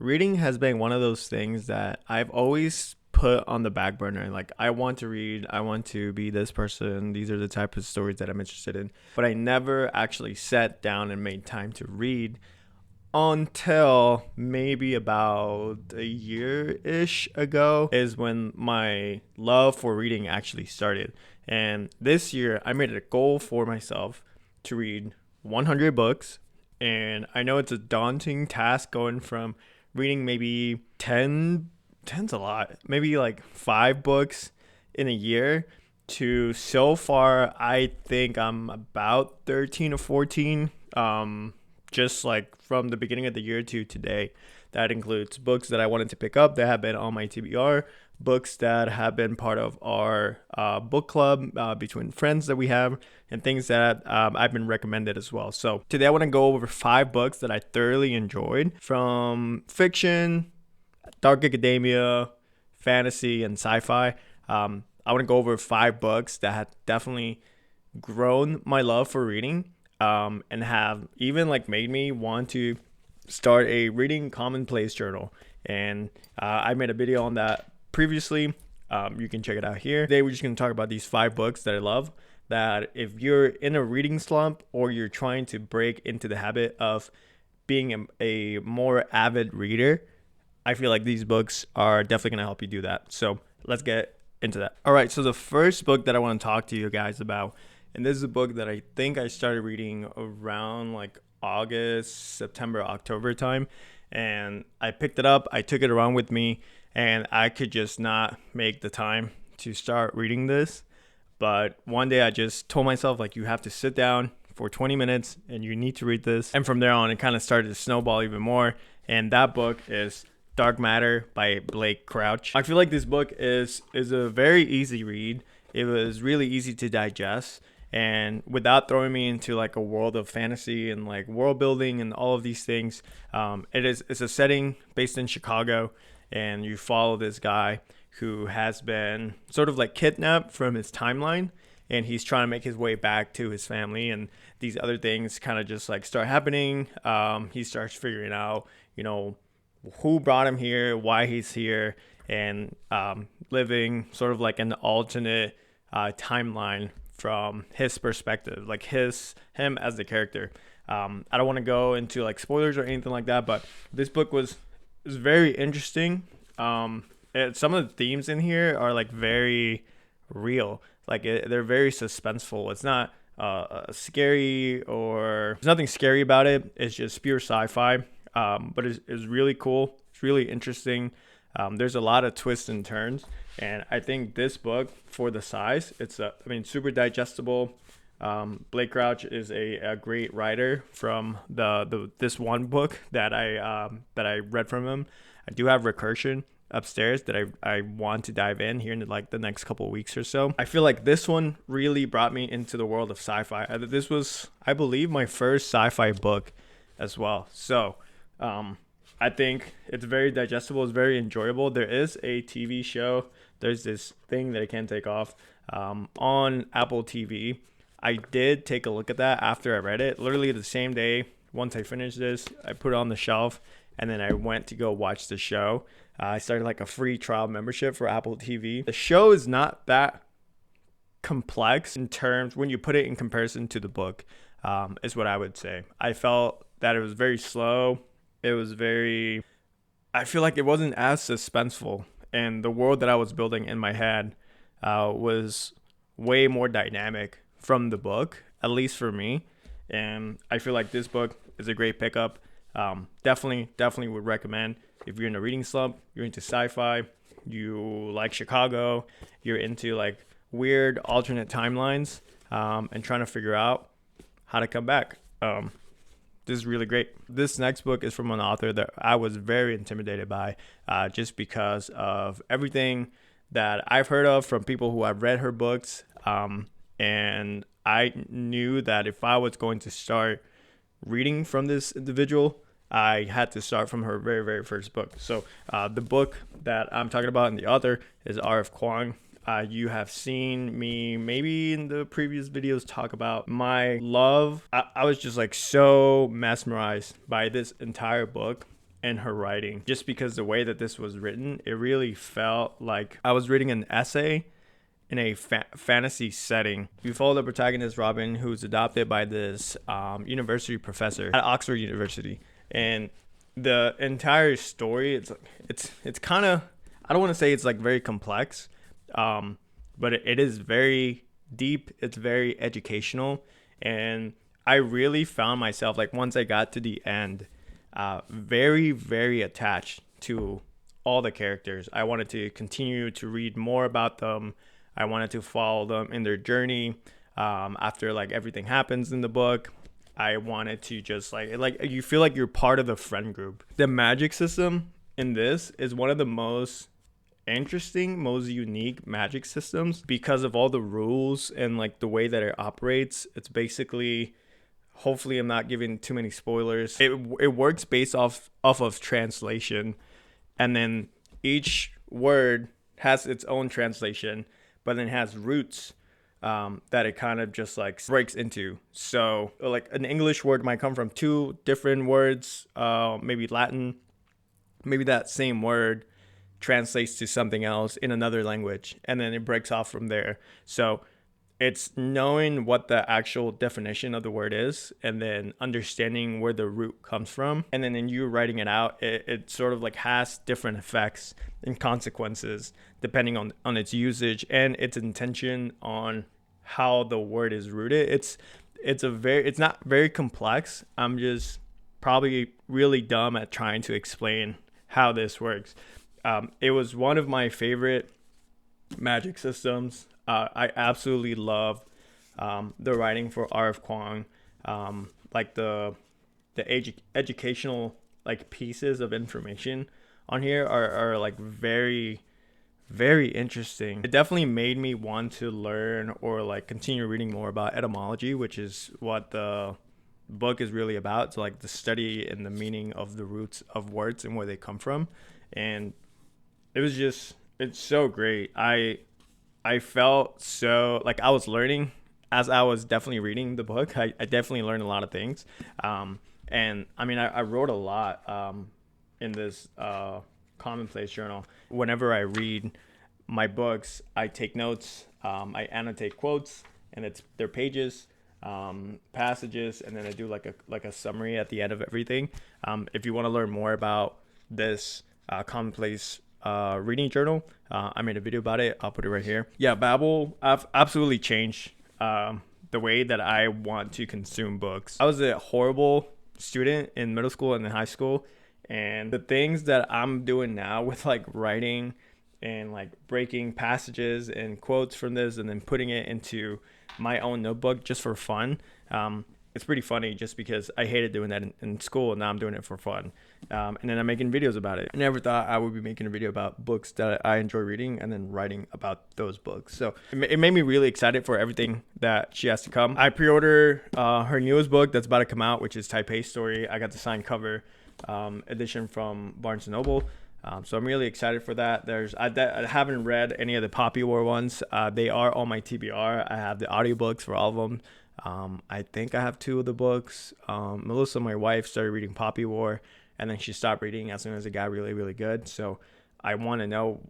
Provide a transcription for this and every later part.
Reading has been one of those things that I've always put on the back burner. Like, I want to read, I want to be this person. These are the type of stories that I'm interested in. But I never actually sat down and made time to read until maybe about a year ish ago is when my love for reading actually started. And this year, I made it a goal for myself to read 100 books. And I know it's a daunting task going from reading maybe 10's a lot, maybe like 5 books in a year to so far, I think I'm about 13 or 14. Just like from the beginning of the year to today. That includes books that I wanted to pick up that have been on my TBR, books that have been part of our book club between friends that we have, and things that I've been recommended as well. So today I want to go over 5 books that I thoroughly enjoyed from fiction, dark academia, fantasy, and sci-fi. I want to go over 5 books that have definitely grown my love for reading, and have even like made me want to start a reading commonplace journal. And I made a video on that previously. You can check it out here. Today we're just going to talk about these 5 books that I love, that if you're in a reading slump or you're trying to break into the habit of being a more avid reader, I feel like these books are definitely going to help you do that. So let's get into that. All right, so the first book that I want to talk to you guys about, and this is a book that I think I started reading around like August, September, October time. And I picked it up, I took it around with me, and I could just not make the time to start reading this. But one day I just told myself, like, you have to sit down for 20 minutes and you need to read this. And from there on, it kind of started to snowball even more. And that book is Dark Matter by Blake Crouch. I feel like this book is a very easy read. It was really easy to digest, and without throwing me into like a world of fantasy and like world building and all of these things. It's a setting based in Chicago, and you follow this guy who has been sort of like kidnapped from his timeline, and he's trying to make his way back to his family, and these other things kind of just like start happening. He starts figuring out, who brought him here, why he's here, and living sort of like an alternate timeline from his perspective, like him as the character. I don't want to go into like spoilers or anything like that, but this book was very interesting. Some of the themes in here are like very real, like they're very suspenseful. It's not scary, or there's nothing scary about it. It's just pure sci-fi, but it's really cool. It's really interesting. There's a lot of twists and turns, and I think this book, for the size, it's super digestible. Blake Crouch is a great writer. From this one book that I read from him, I do have Recursion upstairs that I want to dive in here in like the next couple of weeks or so. I feel like this one really brought me into the world of sci-fi. This was, I believe, my first sci-fi book as well. So I think it's very digestible. It's very enjoyable. There is a TV show. There's this thing that I can't take off on Apple TV. I did take a look at that after I read it. Literally the same day, once I finished this, I put it on the shelf, and then I went to go watch the show. I started like a free trial membership for Apple TV. The show is not that complex in terms when you put it in comparison to the book, is what I would say. I felt that it was very slow. I feel like it wasn't as suspenseful, and the world that I was building in my head was way more dynamic from the book, at least for me. And I feel like this book is a great pickup. Definitely would recommend if you're in a reading slump, you're into sci-fi, you like Chicago, you're into like weird alternate timelines, and trying to figure out how to come back. This is really great. This next book is from an author that I was very intimidated by, just because of everything that I've heard of from people who have read her books. And I knew that if I was going to start reading from this individual, I had to start from her very, very first book. So the book that I'm talking about and the author is R.F. Kuang. You have seen me maybe in the previous videos talk about my love. I was just like so mesmerized by this entire book. in her writing, just because the way that this was written, it really felt like I was reading an essay in a fantasy setting. We follow the protagonist Robin, who's adopted by this university professor at Oxford University, and the entire story, it's kind of, I don't want to say it's like very complex, but it is very deep. It's very educational, and I really found myself, like, once I got to the end, very, very attached to all the characters. I wanted to continue to read more about them. I wanted to follow them in their journey. After like everything happens in the book, I wanted to just like you feel like you're part of the friend group. The magic system in this is one of the most interesting, most unique magic systems because of all the rules and like the way that it operates. It's basically, hopefully I'm not giving too many spoilers. It works based off of translation, and then each word has its own translation, but then has roots that it kind of just like breaks into. So like an English word might come from two different words, maybe Latin, maybe that same word translates to something else in another language, and then it breaks off from there. So it's knowing what the actual definition of the word is, and then understanding where the root comes from, and then in you writing it out, it sort of like has different effects and consequences depending on its usage and its intention on how the word is rooted. It's not very complex. I'm just probably really dumb at trying to explain how this works. It was one of my favorite magic systems. I absolutely love the writing for R.F. Kuang. Like the educational like pieces of information on here are like very, very interesting. It definitely made me want to learn or like continue reading more about etymology, which is what the book is really about. It's like the study and the meaning of the roots of words and where they come from. And it's so great. I felt so like I was learning as I was definitely reading the book. I definitely learned a lot of things. And I mean, I wrote a lot in this commonplace journal. Whenever I read my books, I take notes, I annotate quotes, and they're pages, passages, and then I do like a summary at the end of everything. If you want to learn more about this commonplace reading journal, I made a video about it. I'll put it right here. Yeah, Babel, I've absolutely changed the way that I want to consume books. I was a horrible student in middle school and in high school, and the things that I'm doing now with like writing and like breaking passages and quotes from this and then putting it into my own notebook just for fun, it's pretty funny just because I hated doing that in school, and now I'm doing it for fun. And then I'm making videos about it. I never thought I would be making a video about books that I enjoy reading and then writing about those books. So it made me really excited for everything that she has to come. I pre-ordered her newest book that's about to come out, which is Taipei Story. I got the signed cover edition from Barnes & Noble. So I'm really excited for that. I haven't read any of the Poppy War ones. They are on my TBR. I have the audiobooks for all of them. I think I have 2 of the books. Melissa, my wife, started reading Poppy War, and then she stopped reading as soon as it got really, really good. So I want to know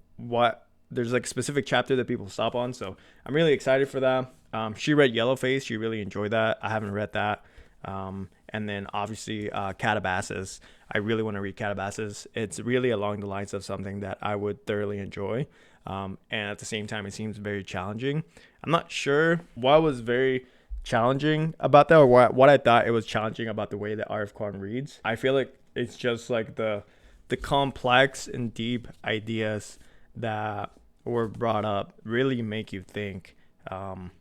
there's like a specific chapter that people stop on. So I'm really excited for that. She read Yellowface. She really enjoyed that. I haven't read that. And then obviously Calabasas. I really want to read Calabasas. It's really along the lines of something that I would thoroughly enjoy. And at the same time, it seems very challenging. I'm not sure what was very challenging about that, or what I thought it was challenging about the way that R.F. Kuang reads. I feel like it's just like the complex and deep ideas that were brought up really make you think. And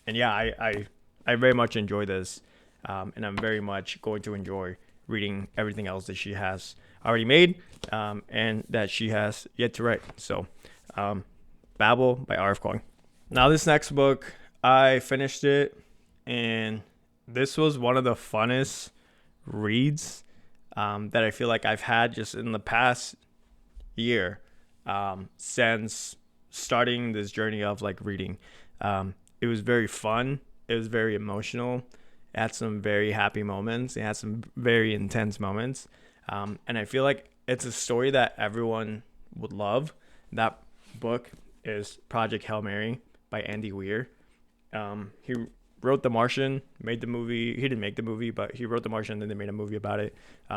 yeah, I very much enjoy this. And I'm very much going to enjoy reading everything else that she has already made, and that she has yet to write. So, Babel by R.F. Kuang. Now, this next book, I finished it, and this was one of the funnest reads that I feel like I've had just in the past year, since starting this journey of like reading. It was very fun. It was very emotional. It had some very happy moments. It had some very intense moments. And I feel like it's a story that everyone would love. That book is Project Hail Mary by Andy Weir. He wrote The Martian, made the movie. He didn't make the movie, but he wrote The Martian, and then they made a movie about it.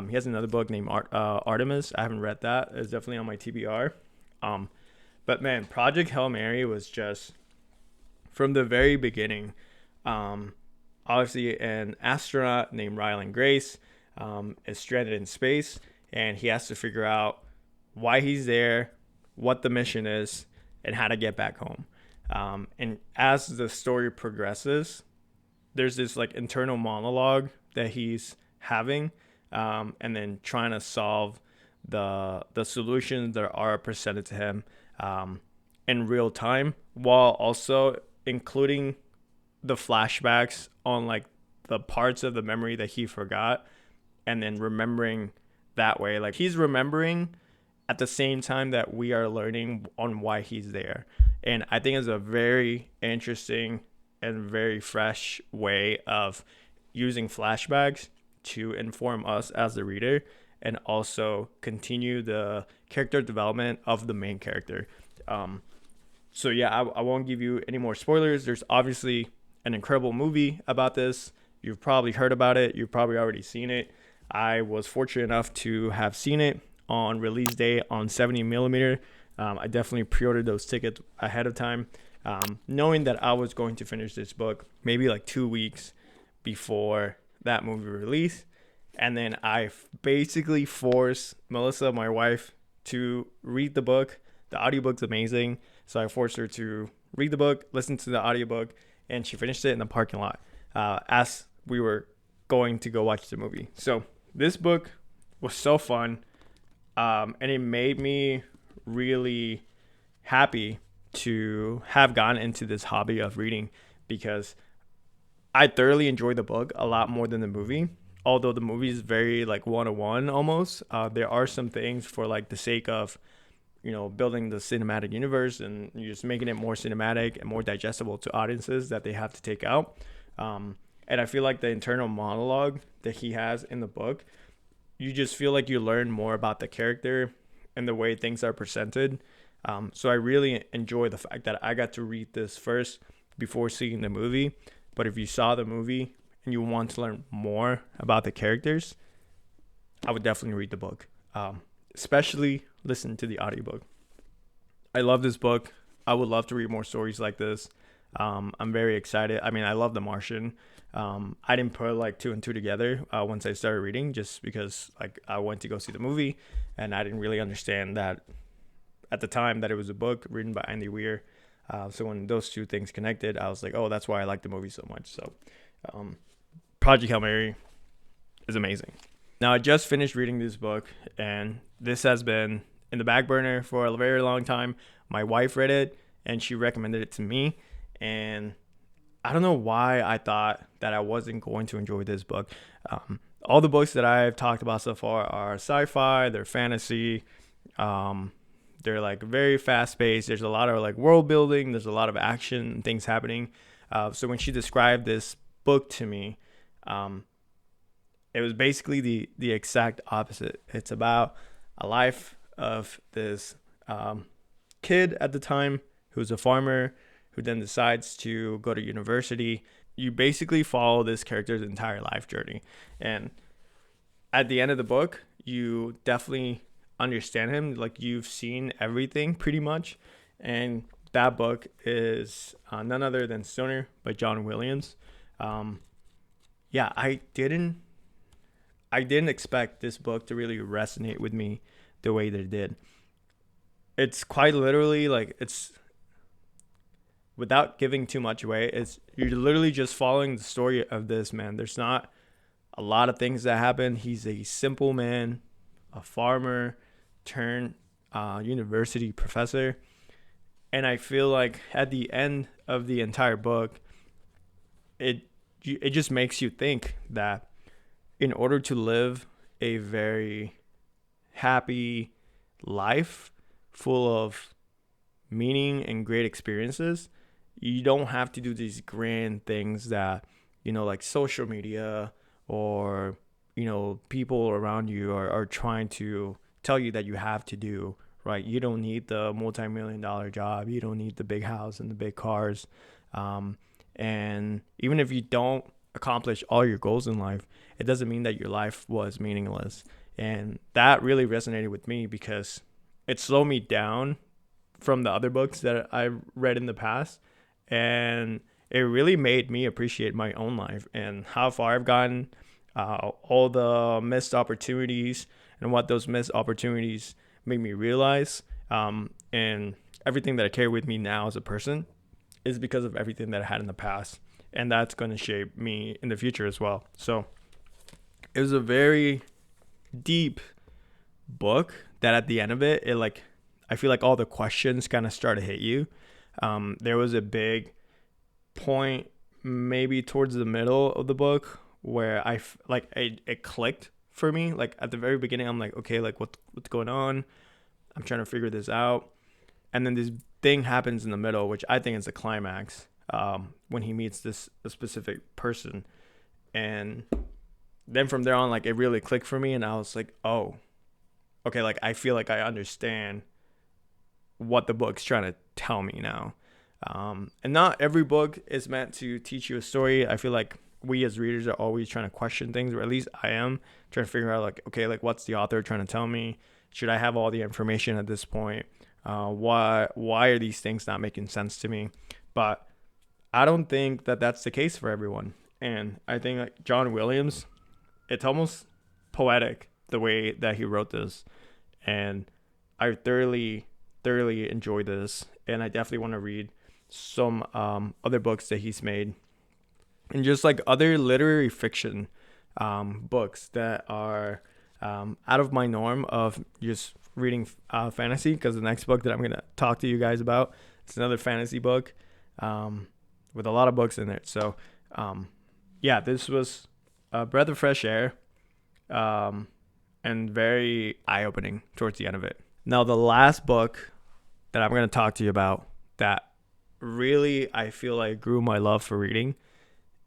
He has another book named Artemis. I haven't read that. It's definitely on my TBR. But man, Project Hail Mary was just from the very beginning. Obviously, an astronaut named Ryland Grace is stranded in space, and he has to figure out why he's there, what the mission is, and how to get back home. And as the story progresses, there's this like internal monologue that he's having, and then trying to solve the solutions that are presented to him in real time, while also including the flashbacks on like the parts of the memory that he forgot, and then remembering that way. Like he's remembering at the same time that we are learning on why he's there. And I think it's a very interesting and very fresh way of using flashbacks to inform us as the reader, and also continue the character development of the main character. So yeah, I won't give you any more spoilers. There's obviously an incredible movie about this. You've probably heard about it. You've probably already seen it. I was fortunate enough to have seen it on release day on 70 millimeter. I definitely pre-ordered those tickets ahead of time, knowing that I was going to finish this book maybe like 2 weeks before that movie release. And then I basically forced Melissa, my wife, to read the book. The audiobook's amazing. So I forced her to read the book, listen to the audiobook, and she finished it in the parking lot as we were going to go watch the movie. So this book was so fun, and it made me really happy to have gotten into this hobby of reading, because I thoroughly enjoyed the book a lot more than the movie. Although the movie is very like one-on-one almost, there are some things for like the sake of, you know, building the cinematic universe and just making it more cinematic and more digestible to audiences that they have to take out. And I feel like the internal monologue that he has in the book, you just feel like you learn more about the character and the way things are presented. So I really enjoy the fact that I got to read this first before seeing the movie. But if you saw the movie and you want to learn more about the characters, I would definitely read the book, especially listen to the audiobook. I love this book. I would love to read more stories like this. I'm very excited. I mean, I love The Martian. I didn't put like two and two together once I started reading, just because like I went to go see the movie and I didn't really understand that at the time that it was a book written by Andy Weir. So when those two things connected, I was like, oh, that's why I like the movie so much. So Project Hail Mary is amazing. Now, I just finished reading this book, and this has been in the back burner for a very long time. My wife read it, and she recommended it to me. And I don't know why I thought that I wasn't going to enjoy this book. All the books that I've talked about so far are sci-fi, they're fantasy, they're like very fast-paced. There's a lot of like world building, there's a lot of action and things happening. So when she described this book to me, it was basically the exact opposite. It's about a life of this kid at the time who's a farmer who then decides to go to university. You basically follow this character's entire life journey. And at the end of the book, you definitely understand him. Like, you've seen everything pretty much. And that book is none other than Stoner by John Williams. I didn't expect this book to really resonate with me the way that it did. It's quite literally like, it's, without giving too much away, it's, you're literally just following the story of this man. There's not a lot of things that happen. He's a simple man, a farmer turned university professor. And I feel like at the end of the entire book, it just makes you think that in order to live a very happy life full of meaning and great experiences, you don't have to do these grand things that, you know, like social media or, people around you are trying to tell you that you have to do, right? You don't need the multi-million-dollar job. You don't need the big house and the big cars. And even if you don't accomplish all your goals in life, it doesn't mean that your life was meaningless. And that really resonated with me because it slowed me down from the other books that I read in the past. And it really made me appreciate my own life and how far I've gotten, all the missed opportunities and what those missed opportunities made me realize. And everything that I carry with me now as a person is because of everything that I had in the past. And that's going to shape me in the future as well. So it was a very deep book that at the end of it, I feel like all the questions kind of start to hit you. There was a big point maybe towards the middle of the book where it clicked for me. Like at the very beginning, I'm like, okay, like what's going on? I'm trying to figure this out. And then this thing happens in the middle, which I think is the climax, when he meets a specific person. And then from there on, like it really clicked for me. And I was like, oh, okay, like I feel like I understand what the book's trying to tell me now. And not every book is meant to teach you a story. I feel like we as readers are always trying to question things, or at least I am trying to figure out like, okay, like what's the author trying to tell me? Should I have all the information at this point? Why are these things not making sense to me? But I don't think that that's the case for everyone. And I think like John Williams, it's almost poetic the way that he wrote this. And I thoroughly enjoy this. And I definitely want to read some other books that he's made. And just like other literary fiction books that are out of my norm of just reading fantasy, because the next book that I'm going to talk to you guys about, it's another fantasy book with a lot of books in it. So yeah, this was a breath of fresh air and very eye-opening towards the end of it. Now, the last book that I'm going to talk to you about that really I feel like grew my love for reading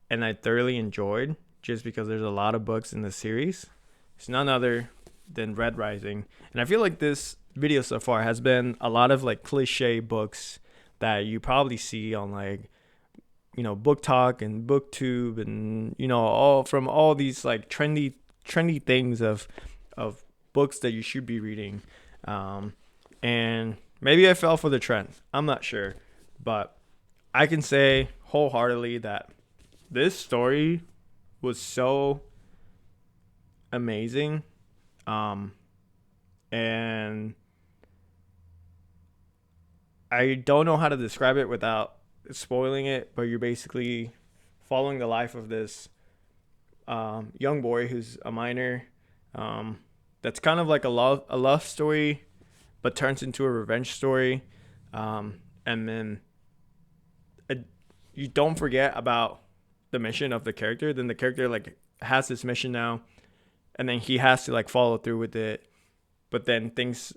and I thoroughly enjoyed, just because there's a lot of books in the series, it's none other than Red Rising. And I feel like this video so far has been a lot of like cliche books that you probably see on like, Book Talk and Booktube and, all these like trendy things of books that you should be reading. And maybe I fell for the trend. I'm not sure. But I can say wholeheartedly that this story was so amazing. And I don't know how to describe it without spoiling it, but you're basically following the life of this young boy who's a minor. That's kind of like a love story, but turns into a revenge story. And then you don't forget about the mission of the character. Then the character like has this mission now, and then he has to like follow through with it. But then there's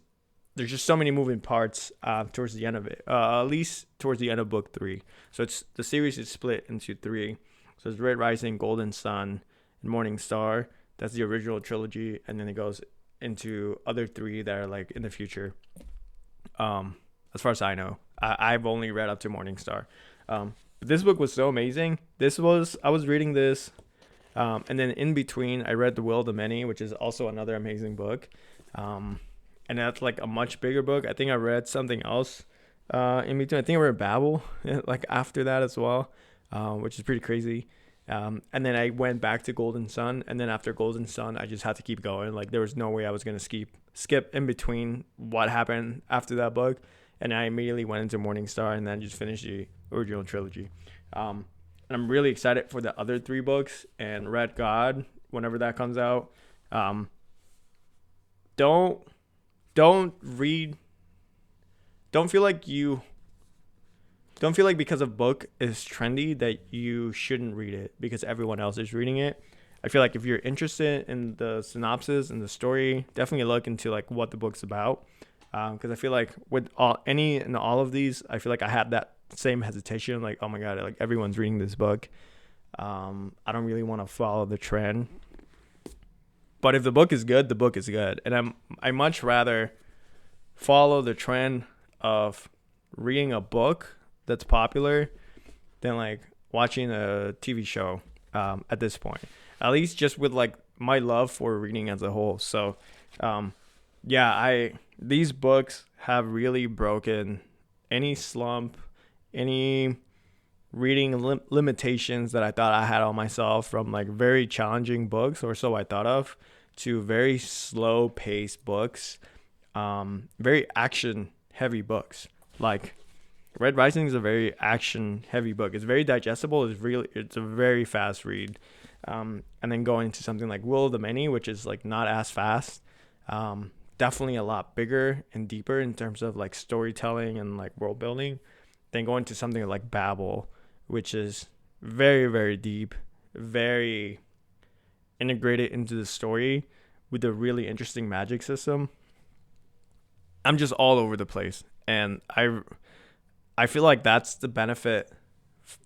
just so many moving parts towards the end of it, at least towards the end of book 3. So the series is split into 3. So it's Red Rising, Golden Sun, and Morning Star. That's the original trilogy, and then it goes into other 3 that are like in the future. As far as I know, I've only read up to Morning Star. But this book was so amazing. I was reading this, and then in between I read The Will of the Many, which is also another amazing book. And that's like a much bigger book. I think I read something else in between. I think I read Babel like after that as well, which is pretty crazy. And then I went back to Golden Sun, and then after Golden Sun, I just had to keep going. Like there was no way I was gonna skip in between what happened after that book, and I immediately went into Morning Star and then just finished the original trilogy. And I'm really excited for the other 3 books and Red God whenever that comes out. Don't feel like because a book is trendy that you shouldn't read it because everyone else is reading it. I feel like if you're interested in the synopsis and the story, definitely look into like what the book's about. Because I feel like with all of these, I feel like I had that same hesitation. Like, oh my God, like everyone's reading this book. I don't really want to follow the trend. But if the book is good, the book is good. And I much rather follow the trend of reading a book that's popular than like watching a TV show at this point. At least just with like my love for reading as a whole. So yeah, these books have really broken any slump, any reading limitations that I thought I had on myself, from like very challenging books, or so I thought of, to very slow paced books, very action heavy books. Like Red Rising is a very action heavy book. It's very digestible. It's a very fast read. And then going to something like Will of the Many, which is like not as fast. Definitely a lot bigger and deeper in terms of like storytelling and like world building. Then going to something like Babel, which is very, very deep, very integrated into the story with a really interesting magic system. I'm just all over the place. And I feel like that's the benefit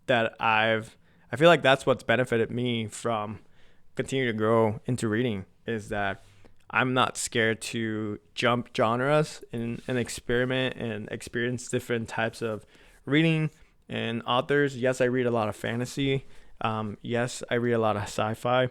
that I feel like that's what's benefited me from continuing to grow into reading, is that I'm not scared to jump genres and experiment and experience different types of reading and authors. Yes, I read a lot of fantasy. Yes, I read a lot of sci-fi,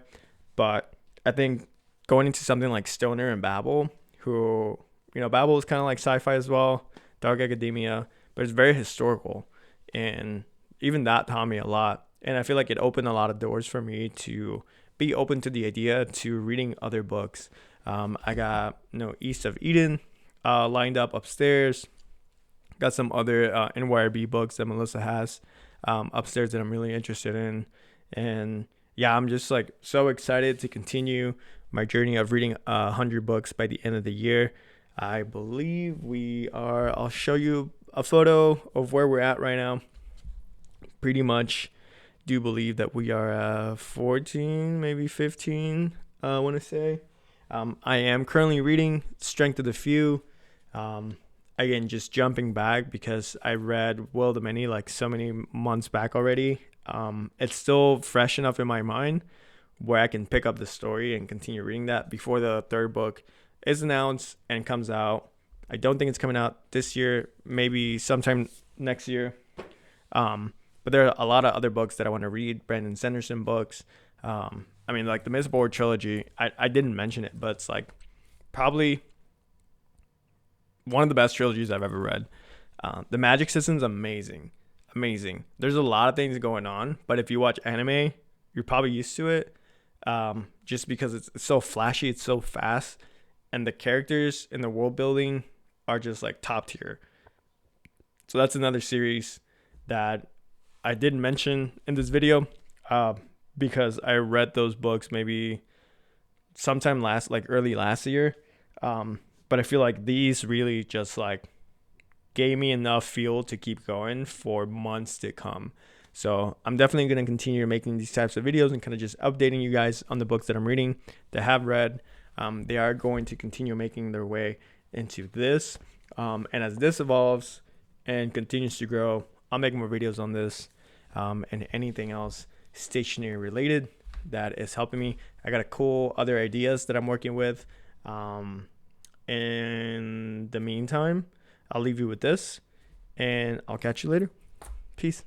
but I think going into something like Stoner and Babel, who, Babel is kind of like sci-fi as well, dark academia, but it's very historical. And even that taught me a lot. And I feel like it opened a lot of doors for me to be open to the idea to reading other books. I got, East of Eden lined up upstairs. Got some other NYRB books that Melissa has upstairs that I'm really interested in. And yeah, I'm just like so excited to continue my journey of reading 100 books by the end of the year. I believe I'll show you a photo of where we're at right now. Pretty much do believe that we are 14, maybe 15, I want to say. I am currently reading Strength of the Few. Again, just jumping back because I read Will of the Many like so many months back already. It's still fresh enough in my mind where I can pick up the story and continue reading that before the third book is announced and comes out. I don't think it's coming out this year, maybe sometime next year. But there are a lot of other books that I want to read, Brandon Sanderson books. Like the Mistborn trilogy, I didn't mention it, but it's like probably one of the best trilogies I've ever read. The magic system's amazing. There's a lot of things going on, but if you watch anime, you're probably used to it, just because it's so flashy, it's so fast, and the characters and the world building are just like top tier. So that's another series that I didn't mention in this video, because I read those books maybe sometime early last year. But I feel like these really just like gave me enough fuel to keep going for months to come. So I'm definitely going to continue making these types of videos and kind of just updating you guys on the books that I'm reading, that have read. They are going to continue making their way into this. And as this evolves and continues to grow, I'll make more videos on this, and anything else stationery related that is helping me. I got a cool other ideas that I'm working with. In the meantime, I'll leave you with this, and I'll catch you later. Peace.